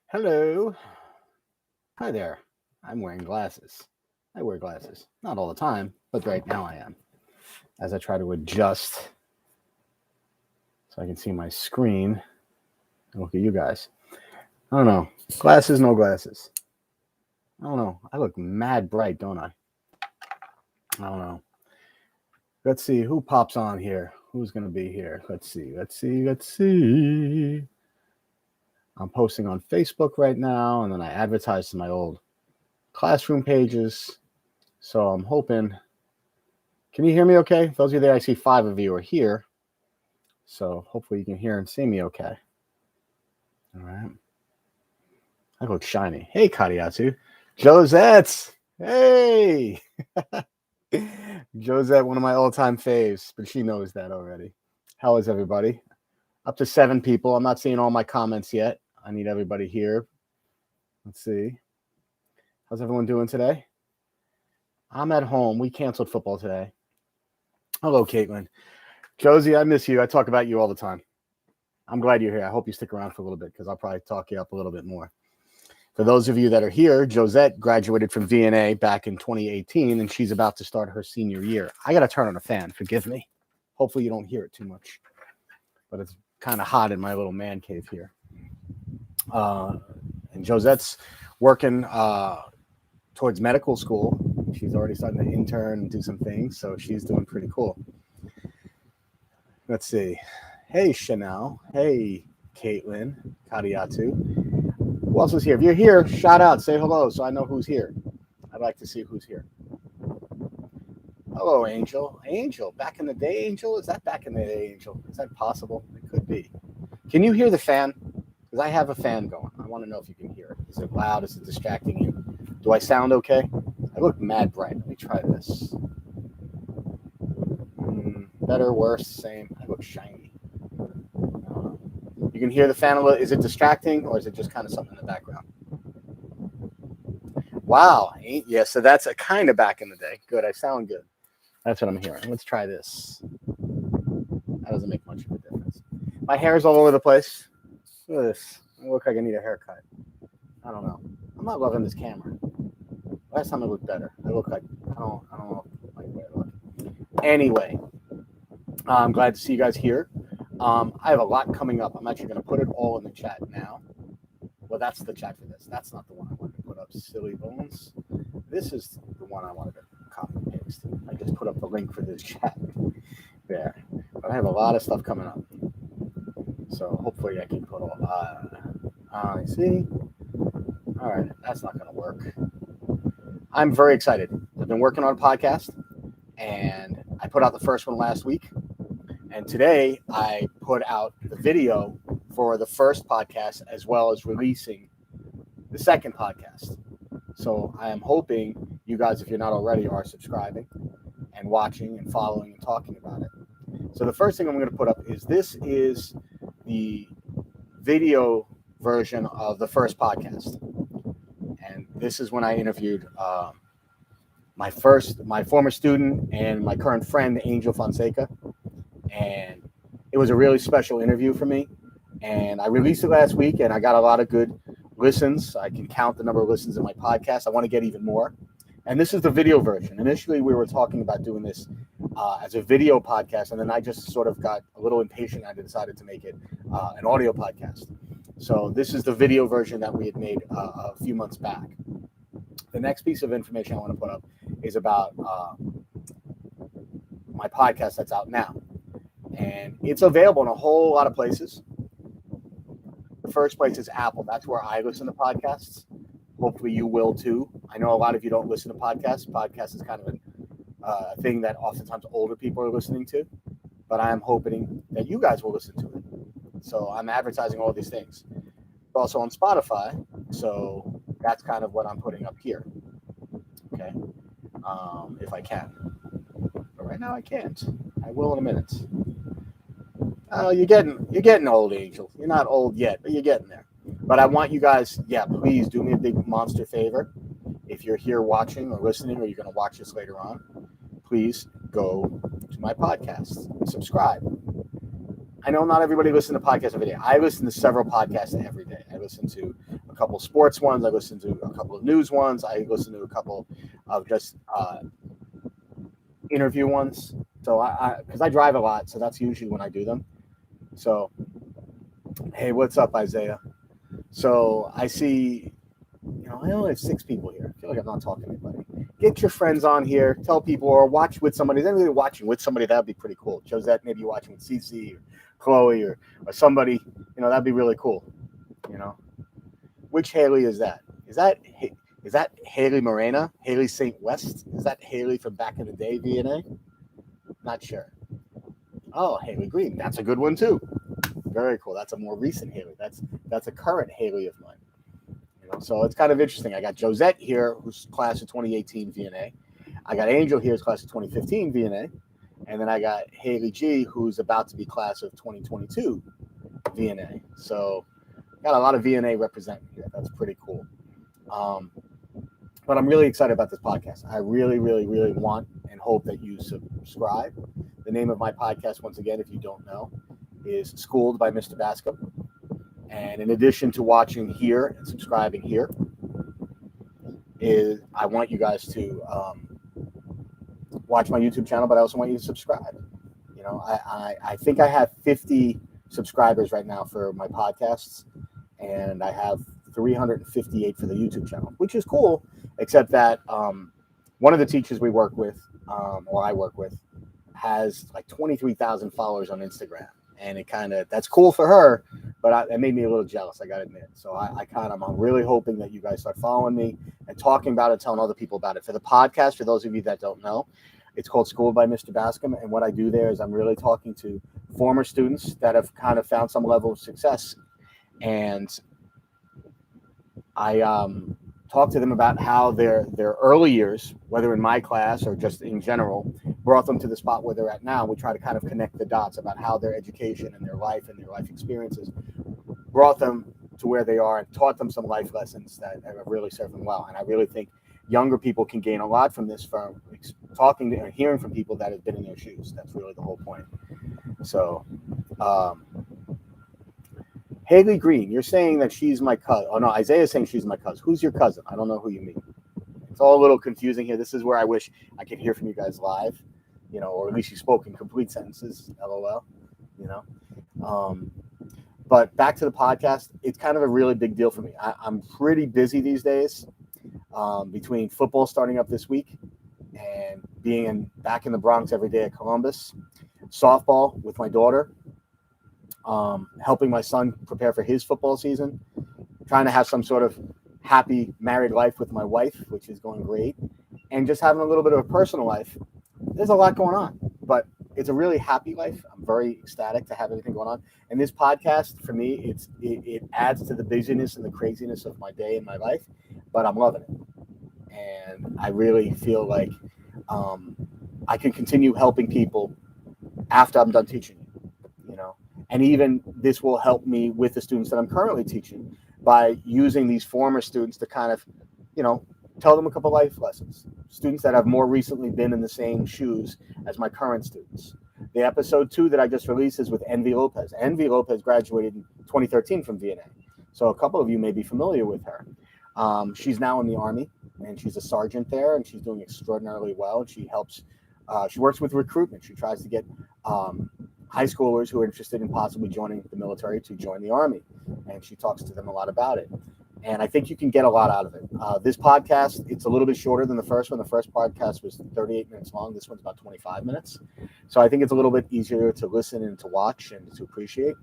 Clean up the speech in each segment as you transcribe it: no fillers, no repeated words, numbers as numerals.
Hello. Hi there. I'm wearing glasses. I wear glasses. Not all the time, but right now I am. As I try to adjust so I can see my screen and look at you guys. I don't know. Glasses, no glasses. I don't know. I look mad bright, don't I? I don't know. Let's see who pops on here. Who's going to be here? Let's see. I'm posting on Facebook right now, and then I advertise to my old classroom pages. So I'm hoping. Can you hear me okay? Those of you there, I see 5 of you are here. So hopefully you can hear and see me okay. All right. I look shiny. Hey, Kariatsu. Josette. Hey. Josette, one of my all-time faves, but she knows that already. How is everybody? Up to 7 people. I'm not seeing all my comments yet. I need everybody here. Let's see. How's everyone doing today? I'm at home. We canceled football today. Hello, Caitlin. Josie, I miss you. I talk about you all the time. I'm glad you're here. I hope you stick around for a little bit because I'll probably talk you up a little bit more. For those of you that are here, Josette graduated from VNA back in 2018, and she's about to start her senior year. I got to turn on a fan. Forgive me. Hopefully you don't hear it too much. But it's kind of hot in my little man cave here. And Josette's working towards medical school. She's already starting to intern and do some things, so she's doing pretty cool. Let's see. Hey, Chanel. Hey, Caitlin. Kariatu. Who else is here? If you're here, shout out. Say hello so I know who's here. I'd like to see who's here. Hello, Angel. Angel. Back in the day, Angel? Is that back in the day, Angel? Is that possible? It could be. Can you hear the fan? Because I have a fan going. I want to know if you can hear it. Is it loud? Is it distracting you? Do I sound okay? I look mad bright. Let me try this. Better, worse, same. I look shiny. You can hear the fan. Is it distracting or is it just kind of something in the background? Wow. Yeah, so that's a kind of back in the day. Good. I sound good. That's what I'm hearing. Let's try this. That doesn't make much of a difference. My hair is all over the place. Look at this. I look like I need a haircut. I don't know. I'm not loving this camera. Last time it looked better. I look like I don't know like the way I look. Anyway, I'm glad to see you guys here. I have a lot coming up. I'm actually going to put it all in the chat now. Well, that's the chat for this. That's not the one I wanted to put up. Silly bones. This is the one I wanted to copy and paste. I just put up the link for this chat there. But I have a lot of stuff coming up. So hopefully I can put all. I see. All right, that's not going to work. I'm very excited. I've been working on a podcast, and I put out the first one last week. And today I put out the video for the first podcast as well as releasing the second podcast. So I am hoping you guys, if you're not already, are subscribing and watching and following and talking about it. So the first thing I'm going to put up is this is the video version of the first podcast. And this is when I interviewed my former student and my current friend, Angel Fonseca. And it was a really special interview for me. And I released it last week, and I got a lot of good listens. I can count the number of listens in my podcast. I want to get even more. And this is the video version. Initially, we were talking about doing this as a video podcast, and then I just sort of got a little impatient. I decided to make it an audio podcast. So this is the video version that we had made a few months back. The next piece of information I want to put up is about my podcast that's out now. And it's available in a whole lot of places. The first place is Apple. That's where I listen to podcasts. Hopefully you will too. I know a lot of you don't listen to podcasts. Podcast is kind of a thing that oftentimes older people are listening to. But I'm hoping that you guys will listen to it. So I'm advertising all these things. It's also on Spotify. So that's kind of what I'm putting up here. Okay. If I can. But right now I can't. I will in a minute. Oh, you're getting old, Angel. You're not old yet, but you're getting there. But I want you guys, please do me a big monster favor. If you're here watching or listening, or you're going to watch this later on, please go to my podcast. Subscribe. I know not everybody listens to podcasts every day. I listen to several podcasts every day. I listen to a couple sports ones. I listen to a couple of news ones. I listen to a couple of just interview ones. So because I drive a lot, so that's usually when I do them. So, hey, what's up, Isaiah? So I see, I only have 6 people here. I feel like I'm not talking to anybody. Get your friends on here. Tell people, or watch with somebody. Then really watching with somebody, that'd be pretty cool. Josette, maybe you're watching with Cece or Chloe or somebody. That'd be really cool. Which Haley is that? Is that Haley Morena? Haley St. West? Is that Haley from back in the day, VNA? Not sure. Oh, Haley Green. That's a good one too. Very cool. That's a more recent Haley. That's a current Haley of mine. So it's kind of interesting. I got Josette here, who's class of 2018 VNA. I got Angel here, who's class of 2015 VNA. And then I got Haley G, who's about to be class of 2022 VNA. So got a lot of VNA representing here. That's pretty cool. But I'm really excited about this podcast. I really, really, really want and hope that you subscribe. The name of my podcast, once again, if you don't know, is Schooled by Mr. Bascom. And in addition to watching here and subscribing here, I want you guys to watch my YouTube channel, but I also want you to subscribe. I think I have 50 subscribers right now for my podcasts, and I have 358 for the YouTube channel, which is cool, except that one of the teachers we work with, or I work with, has like 23,000 followers on Instagram. And that's cool for her, but it made me a little jealous, I got to admit. So I'm really hoping that you guys start following me and talking about it, telling other people about it. For the podcast, for those of you that don't know, it's called Schooled by Mr. Bascom. And what I do there is I'm really talking to former students that have kind of found some level of success. And I talk to them about how their early years, whether in my class or just in general, brought them to the spot where they're at now. We try to kind of connect the dots about how their education and their life experiences brought them to where they are and taught them some life lessons that have really served them well. And I really think younger people can gain a lot from this, from talking to and hearing from people that have been in their shoes. That's really the whole point. So, Haley Green, you're saying that she's my cousin. Oh, no, Isaiah's saying she's my cousin. Who's your cousin? I don't know who you mean. It's all a little confusing here. This is where I wish I could hear from you guys live, or at least you spoke in complete sentences, LOL, But back to the podcast, it's kind of a really big deal for me. I'm pretty busy these days between football starting up this week and being back in the Bronx every day at Columbus, softball with my daughter, helping my son prepare for his football season, trying to have some sort of happy married life with my wife, which is going great, and just having a little bit of a personal life. There's a lot going on, but it's a really happy life. I'm very ecstatic to have everything going on. And this podcast, for me, it adds to the busyness and the craziness of my day and my life, but I'm loving it. And I really feel like I can continue helping people after I'm done teaching, And even this will help me with the students that I'm currently teaching by using these former students to kind of, tell them a couple life lessons. Students that have more recently been in the same shoes as my current students. The episode 2 that I just released is with Envy Lopez. Envy Lopez graduated in 2013 from VNA. So a couple of you may be familiar with her. She's now in the Army, and she's a sergeant there, and she's doing extraordinarily well. She helps, she works with recruitment. She tries to get high schoolers who are interested in possibly joining the military to join the Army. And she talks to them a lot about it. And I think you can get a lot out of it. This podcast, it's a little bit shorter than the first one. The first podcast was 38 minutes long. This one's about 25 minutes. So I think it's a little bit easier to listen and to watch and to appreciate.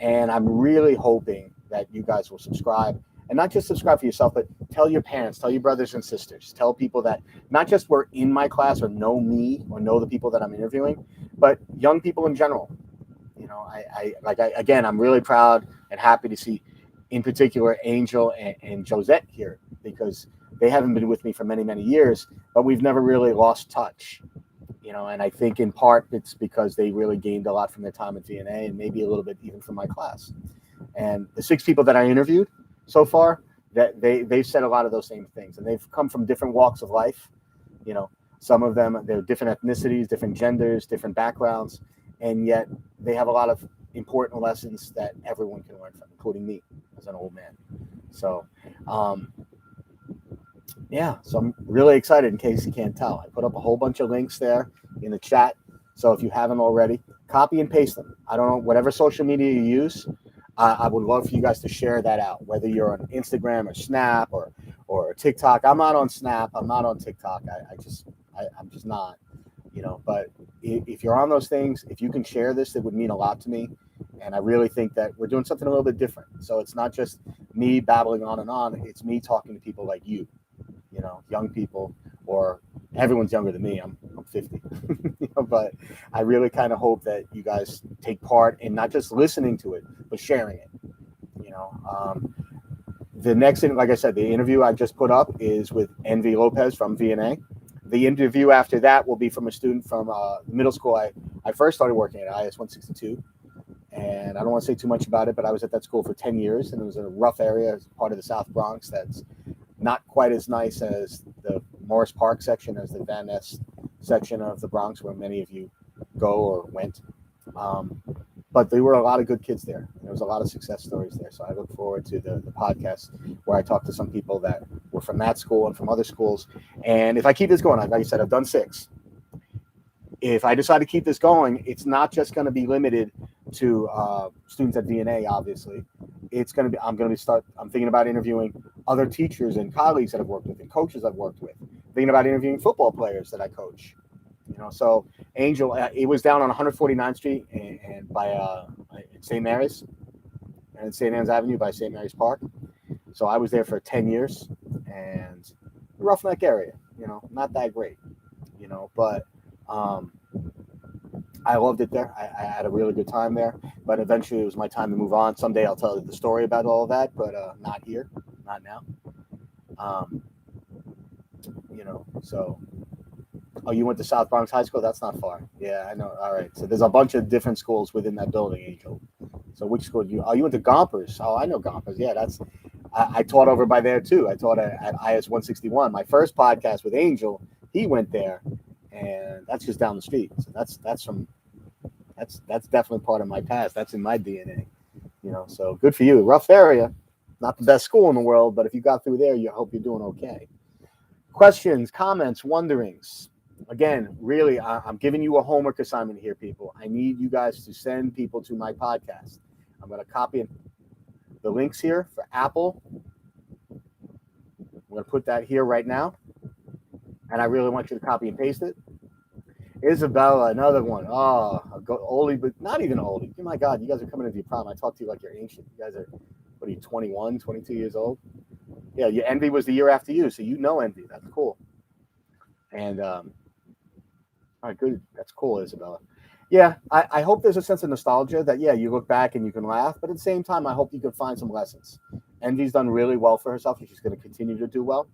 And I'm really hoping that you guys will subscribe. And not just subscribe for yourself, but tell your parents, tell your brothers and sisters, tell people that not just were in my class or know me or know the people that I'm interviewing, but young people in general. Again, I'm really proud and happy to see, in particular, Angel and Josette here, because they haven't been with me for many, many years, but we've never really lost touch. And I think in part it's because they really gained a lot from their time at VNA and maybe a little bit even from my class. And the 6 people that I interviewed so far, that they've said a lot of those same things, and they've come from different walks of life. Some of them, they're different ethnicities, different genders, different backgrounds, and yet they have a lot of important lessons that everyone can learn from, including me as an old man. So, yeah, so I'm really excited in case you can't tell. I put up a whole bunch of links there in the chat. So if you haven't already, copy and paste them. I don't know, whatever social media you use, I would love for you guys to share that out, whether you're on Instagram or Snap or TikTok. I'm not on Snap. I'm not on TikTok. I'm just not, but if you're on those things, if you can share this, it would mean a lot to me. And I really think that we're doing something a little bit different. So it's not just me babbling on and on. It's me talking to people like you, young people, or everyone's younger than me. I'm 50, but I really kind of hope that you guys take part in not just listening to it, but sharing it. The next thing, like I said, the interview I just put up is with Envy Lopez from VNA. The interview after that will be from a student from middle school. I first started working at IS 162, and I don't want to say too much about it, but I was at that school for 10 years, and it was a rough area, part of the South Bronx that's not quite as nice as the Morris Park section, as the Van Ness section of the Bronx, where many of you go or went. But there were a lot of good kids there. There was a lot of success stories there. So I look forward to the podcast where I talk to some people that were from that school and from other schools. And if I keep this going, like I said, I've done 6. If I decide to keep this going, it's not just going to be limited to students at VNA, obviously. It's going to be, I'm thinking about interviewing other teachers and colleagues that I've worked with and coaches I've worked with. Thinking about interviewing football players that I coach. So Angel, it was down on 149th Street and by St. Mary's and St. Anne's Avenue by St. Mary's Park. So I was there for 10 years, and roughneck area, not that great, but I loved it there. I had a really good time there, but eventually it was my time to move on. Someday I'll tell you the story about all of that, but not here, not now. So. Oh, you went to South Bronx High School? That's not far. Yeah, I know. All right. So there's a bunch of different schools within that building, Angel. So which school did you? Oh, you went to Gompers. Oh, I know Gompers. Yeah, I taught over by there too. I taught at IS 161. My first podcast with Angel, he went there, and that's just down the street. So that's definitely part of my past. That's in my DNA. So good for you. Rough area, not the best school in the world, but if you got through there, I hope you're doing okay. Questions, comments, wonderings. Again, really, I'm giving you a homework assignment here, people. I need you guys to send people to my podcast. I'm going to copy the links here for Apple. I'm going to put that here right now. And I really want you to copy and paste it. Isabella, another one. Oh, oldie, but not even oldie. Oh my God, you guys are coming into your prime. I talk to you like you're ancient. You guys are, what are you, 21, 22 years old? Yeah, your Envy was the year after you, so Envy. That's cool. And all right, good. That's cool, Isabella. Yeah, I hope there's a sense of nostalgia that, yeah, you look back and you can laugh, but at the same time, I hope you can find some lessons. Envy's done really well for herself, and she's going to continue to do well.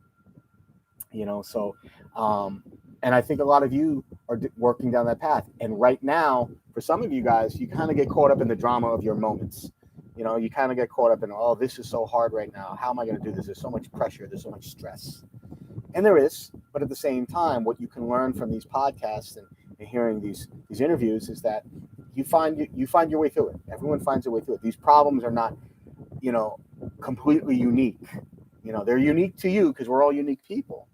So, and I think a lot of you are working down that path. And right now, for some of you guys, you kind of get caught up in the drama of your moments. You kind of get caught up in, oh, this is so hard right now. How am I going to do this? There's so much pressure. There's so much stress. And there is, but at the same time, what you can learn from these podcasts and hearing these interviews is that you find your way through it. Everyone finds their way through it. These problems are not, completely unique. They're unique to you because we're all unique people.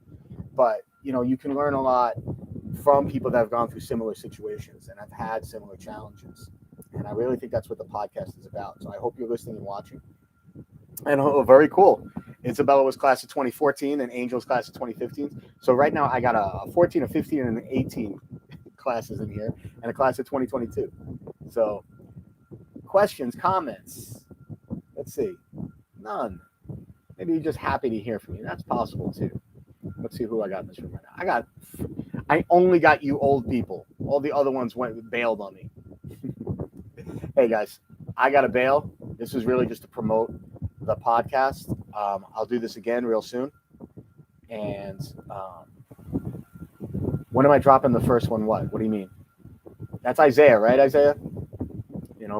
But, you can learn a lot from people that have gone through similar situations and have had similar challenges. And I really think that's what the podcast is about. So I hope you're listening and watching. And very cool. Isabella was class of 2014 and Angel's class of 2015. So right now I got a 14, a 15, and an 18 classes in here and a class of 2022. So questions, comments? Let's see. None. Maybe you're just happy to hear from me. That's possible too. Let's see who I got in this room right now. I only got you old people. All the other ones bailed on me. Hey guys, I got to bail. This is really just to promote the podcast. I'll do this again real soon. And when am I dropping the first one? What do you mean? That's Isaiah, right, Isaiah?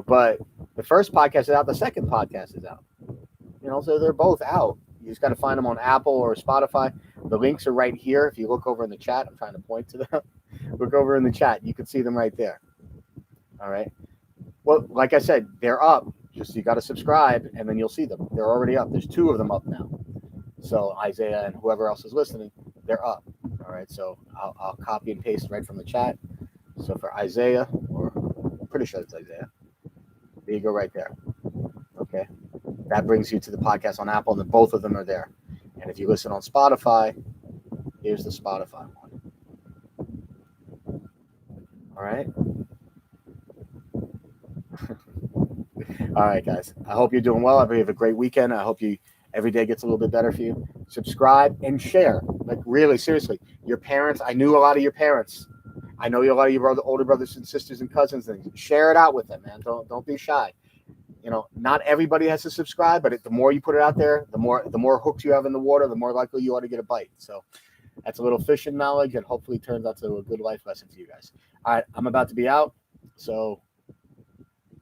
But the first podcast is out. The second podcast is out. So they're both out. You just got to find them on Apple or Spotify. The links are right here. If you look over in the chat, I'm trying to point to them. Look over in the chat. You can see them right there. All right. Well, like I said, they're up. Just you got to subscribe, and then you'll see them. They're already up. There's 2 of them up now. So Isaiah and whoever else is listening, they're up. All right. So I'll copy and paste right from the chat. So for Isaiah, or I'm pretty sure it's Isaiah, there you go right there. Okay. That brings you to the podcast on Apple, and then both of them are there. And if you listen on Spotify, here's the Spotify one. All right. All right, guys. I hope you're doing well. I hope you have a great weekend. I hope every day gets a little bit better for you. Subscribe and share. Like, really, seriously. Your parents, I knew a lot of your parents. I know a lot of your older brothers and sisters and cousins. And share it out with them, man. Don't be shy. You know, not everybody has to subscribe, but the more you put it out there, the more hooks you have in the water, the more likely you are to get a bite. So that's a little fishing knowledge, and hopefully turns out to a good life lesson for you guys. All right, I'm about to be out. So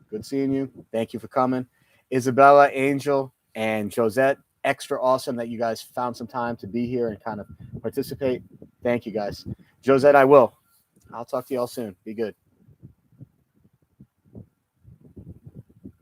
good seeing you. Thank you for coming. Isabella, Angel, and Josette, extra awesome that you guys found some time to be here and kind of participate. Thank you, guys. Josette, I'll talk to you all soon. Be good.